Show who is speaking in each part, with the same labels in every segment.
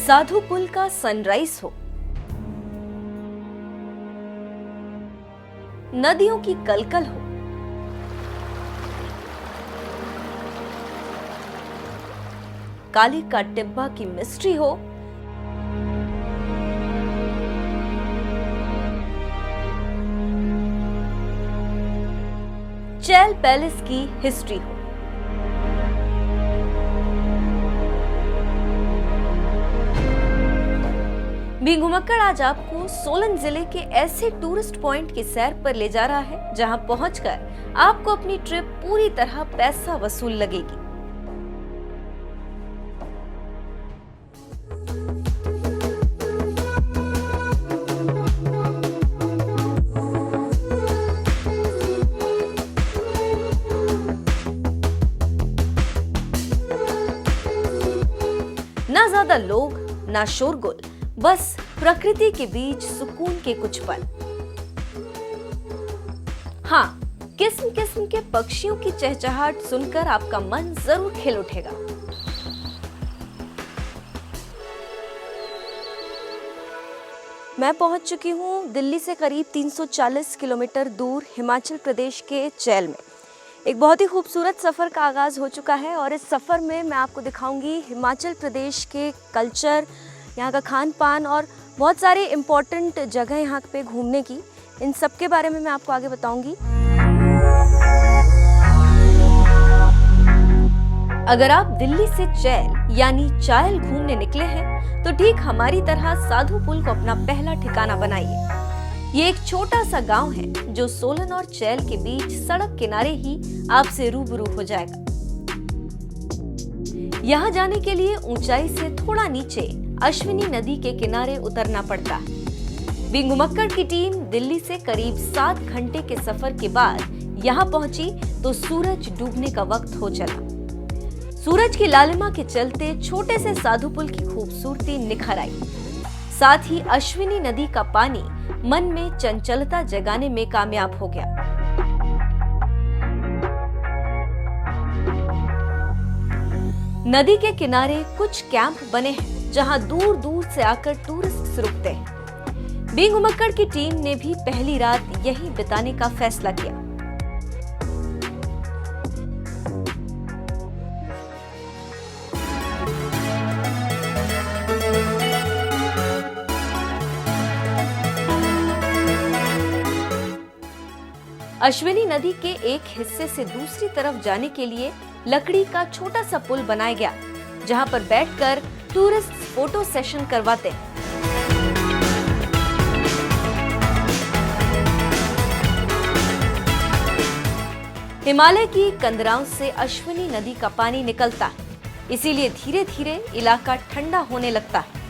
Speaker 1: साधु पुल का सनराइज हो, नदियों की कलकल हो, काली का टिब्बा की मिस्ट्री हो, चैल पैलेस की हिस्ट्री हो, घुमक्कड़ आज आपको सोलन जिले के ऐसे टूरिस्ट पॉइंट की सैर पर ले जा रहा है जहां पहुंचकर आपको अपनी ट्रिप पूरी तरह पैसा वसूल लगेगी। ना ज्यादा लोग, ना शोरगुल, बस प्रकृति के बीच सुकून के कुछ पल। हाँ, किस्म किस्म के पक्षियों की चहचहाट सुनकर आपका मन जरूर खिल उठेगा। मैं पहुंच चुकी हूं दिल्ली से करीब 340 किलोमीटर दूर हिमाचल प्रदेश के चैल में। एक बहुत ही खूबसूरत सफ़र का आगाज़ हो चुका है और इस सफ़र में मैं आपको दिखाऊंगी हिमाचल प्रदेश के कल्चर, यहाँ का खान पान और बहुत सारे इम्पोर्टेंट जगह यहाँ पे घूमने की। इन सब के बारे में मैं आपको आगे बताऊंगी। अगर आप दिल्ली से चैल यानी चायल घूमने निकले हैं तो ठीक हमारी तरह साधु पुल को अपना पहला ठिकाना बनाइए। ये एक छोटा सा गांव है जो सोलन और चैल के बीच सड़क किनारे ही आपसे रूबरू हो जाएगा। यहाँ जाने के लिए ऊंचाई से थोड़ा नीचे अश्विनी नदी के किनारे उतरना पड़ता है। घुमक्कड़ की टीम दिल्ली से करीब 7 घंटे के सफर के बाद यहाँ पहुंची तो सूरज डूबने का वक्त हो चला। सूरज की लालिमा के चलते छोटे से साधु पुल की खूबसूरती निखर आई। साथ ही अश्विनी नदी का पानी मन में चंचलता जगाने में कामयाब हो गया। नदी के किनारे कुछ कैंप बने हैं जहां दूर दूर से आकर टूरिस्ट रुकते हैं। घुमक्कड़ की टीम ने भी पहली रात यहीं बिताने का फैसला किया। अश्विनी नदी के एक हिस्से से दूसरी तरफ जाने के लिए लकड़ी का छोटा सा पुल बनाया गया जहां पर बैठकर टूरिस्ट फोटो सेशन करवाते हैं। हिमालय की कंदराओं से अश्विनी नदी का पानी निकलता है, इसीलिए धीरे धीरे इलाका ठंडा होने लगता है।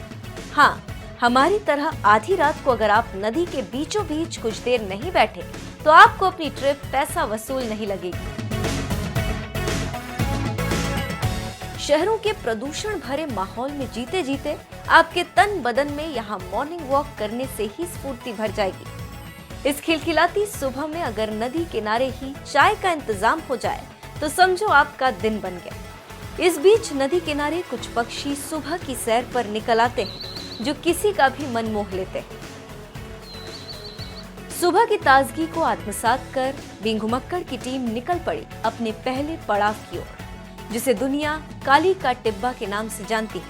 Speaker 1: हाँ, हमारी तरह आधी रात को अगर आप नदी के बीचों बीच कुछ देर नहीं बैठे तो आपको अपनी ट्रिप पैसा वसूल नहीं लगेगी। शहरों के प्रदूषण भरे माहौल में जीते जीते आपके तन बदन में यहाँ मॉर्निंग वॉक करने से ही स्फूर्ति भर जाएगी। इस खिलखिलाती सुबह में अगर नदी किनारे ही चाय का इंतजाम हो जाए तो समझो आपका दिन बन गया। इस बीच नदी किनारे कुछ पक्षी सुबह की सैर पर निकल आते हैं जो किसी का भी मन मोह लेते हैं। सुबह की ताजगी को आत्मसात कर घुमक्कड़ की टीम निकल पड़ी अपने पहले पड़ाव की ओर, जिसे दुनिया काली का टिब्बा के नाम से जानती है।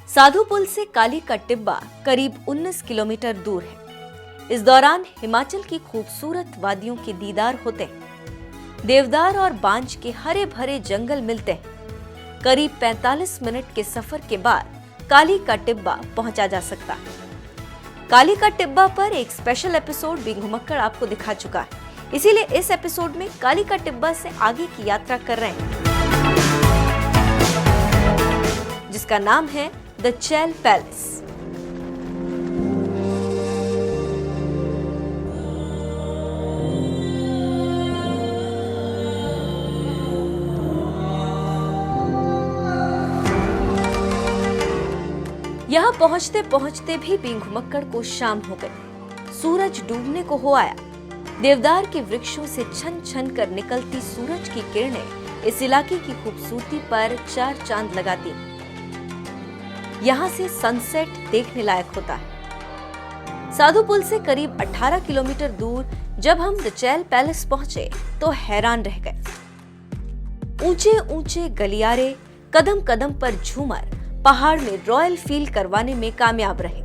Speaker 1: साधु पुल से काली का टिब्बा करीब 19 किलोमीटर दूर है। इस दौरान हिमाचल की खूबसूरत वादियों के दीदार होते हैं। देवदार और बांज के हरे भरे जंगल मिलते हैं। करीब 45 मिनट के सफर के बाद काली का टिब्बा पहुंचा जा सकता है। काली का टिब्बा पर एक स्पेशल एपिसोड घुमक्कड़ आपको दिखा चुका है, इसीलिए इस एपिसोड में काली का टिब्बा से आगे की यात्रा कर रहे हैं जिसका नाम है द चैल पैलेस। यहाँ पहुंचते पहुंचते भी घुमक्कड़ को शाम हो गई। सूरज डूबने को हो आया। देवदार के वृक्षों से छन छन कर निकलती सूरज की किरणें इस इलाके की खूबसूरती पर चार चांद लगाती। यहाँ से सनसेट देखने लायक होता है। साधु पुल से करीब 18 किलोमीटर दूर जब हम द चैल पैलेस पहुंचे तो हैरान रह गए। ऊंचे ऊंचे गलियारे, कदम कदम पर झूमर पहाड़ में रॉयल फील करवाने में कामयाब रहे।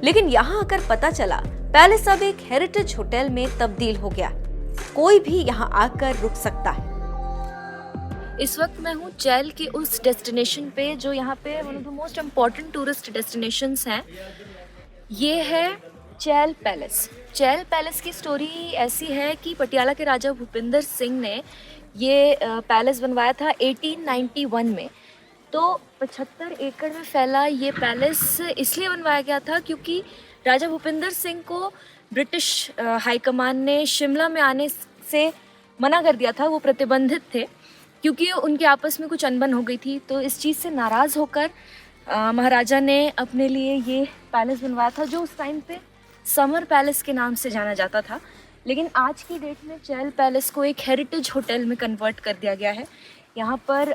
Speaker 1: लेकिन यहाँ आकर पता चला पैलेस अब एक हेरिटेज होटल में तब्दील हो गया। कोई भी यहाँ आकर रुक सकता है।
Speaker 2: इस वक्त मैं हूँ चैल के उस डेस्टिनेशन पे जो यहाँ पे one of the most important tourist destinations हैं। ये है चैल पैलेस। चैल पैलेस की स्टोरी ऐसी है कि पटियाला के राजा भूपिंदर सिंह ने ये पैलेस बनवाया था 1891 में। तो 75 एकड़ में फैला ये पैलेस इसलिए बनवाया गया था क्योंकि राजा भूपिंदर सिंह को ब्रिटिश हाईकमान ने शिमला में आने से मना कर दिया था। वो प्रतिबंधित थे क्योंकि उनके आपस में कुछ अनबन हो गई थी। तो इस चीज़ से नाराज़ होकर महाराजा ने अपने लिए ये पैलेस बनवाया था, जो उस टाइम पे समर पैलेस के नाम से जाना जाता था। लेकिन आज की डेट में चैल पैलेस को एक हेरिटेज होटल में कन्वर्ट कर दिया गया है। यहाँ पर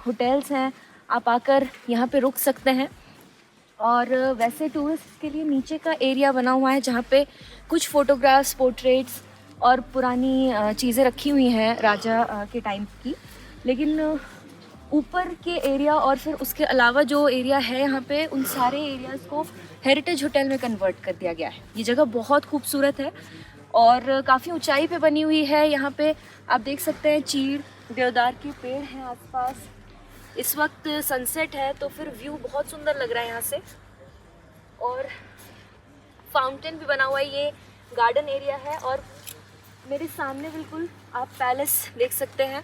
Speaker 2: होटल्स हैं, आप आकर यहाँ पे रुक सकते हैं। और वैसे टूरिस्ट के लिए नीचे का एरिया बना हुआ है जहाँ पे कुछ फ़ोटोग्राफ्स, पोर्ट्रेट्स और पुरानी चीज़ें रखी हुई हैं राजा के टाइम की। लेकिन ऊपर के एरिया और फिर उसके अलावा जो एरिया है यहाँ पे, उन सारे एरियाज़ को हेरिटेज होटल में कन्वर्ट कर दिया गया है। ये जगह बहुत खूबसूरत है और काफ़ी ऊंचाई पे बनी हुई है। यहाँ पे आप देख सकते हैं चीड़, देवदार के पेड़ हैं आसपास। इस वक्त सनसेट है तो फिर व्यू बहुत सुंदर लग रहा है यहाँ से। और फाउंटेन भी बना हुआ है, ये गार्डन एरिया है। और मेरे सामने बिल्कुल आप पैलेस देख सकते हैं।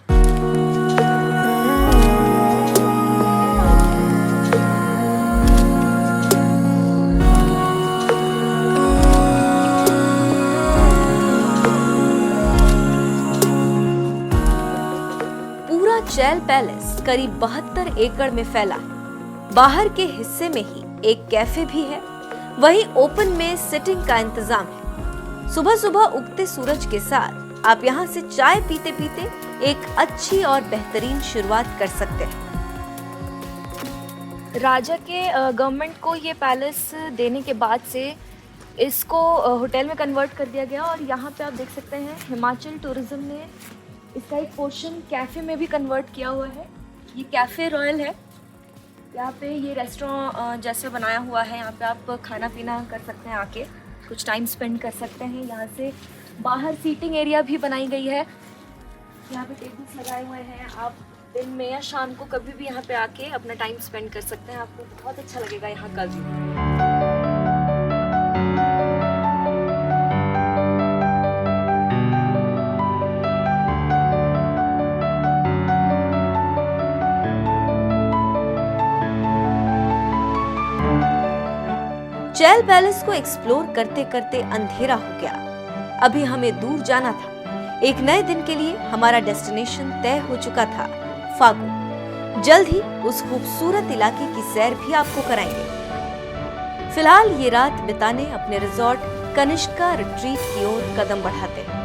Speaker 1: चैल पैलेस करीब 72 एकड़ में फैला है। बाहर के हिस्से में ही एक कैफे भी है, वहीं ओपन में सिटिंग का इंतजाम है। सुबह सुबह उगते सूरज के साथ आप यहाँ से चाय पीते पीते एक अच्छी और बेहतरीन शुरुआत कर सकते हैं।
Speaker 2: राजा के गवर्नमेंट को ये पैलेस देने के बाद से इसको होटल में कन्वर्ट कर दिया गया। और यहाँ पे आप देख सकते हैं हिमाचल टूरिज्म ने इसका एक पोर्शन कैफ़े में भी कन्वर्ट किया हुआ है। ये कैफ़े रॉयल है। यहाँ पे ये रेस्टोरेंट जैसे बनाया हुआ है। यहाँ पे आप खाना पीना कर सकते हैं, आके कुछ टाइम स्पेंड कर सकते हैं। यहाँ से बाहर सीटिंग एरिया भी बनाई गई है। यहाँ पे टेबल्स लगाए हुए हैं। आप दिन में या शाम को कभी भी यहाँ पे आके अपना टाइम स्पेंड कर सकते हैं। आपको बहुत अच्छा लगेगा यहाँ का व्यू।
Speaker 1: चैल पैलेस को एक्सप्लोर करते करते अंधेरा हो गया। अभी हमें दूर जाना था। एक नए दिन के लिए हमारा डेस्टिनेशन तय हो चुका था, फागू। जल्द ही उस खूबसूरत इलाके की सैर भी आपको कराएंगे। फिलहाल ये रात बिताने अपने रिजॉर्ट कनिष्का रिट्रीट की ओर कदम बढ़ाते हैं।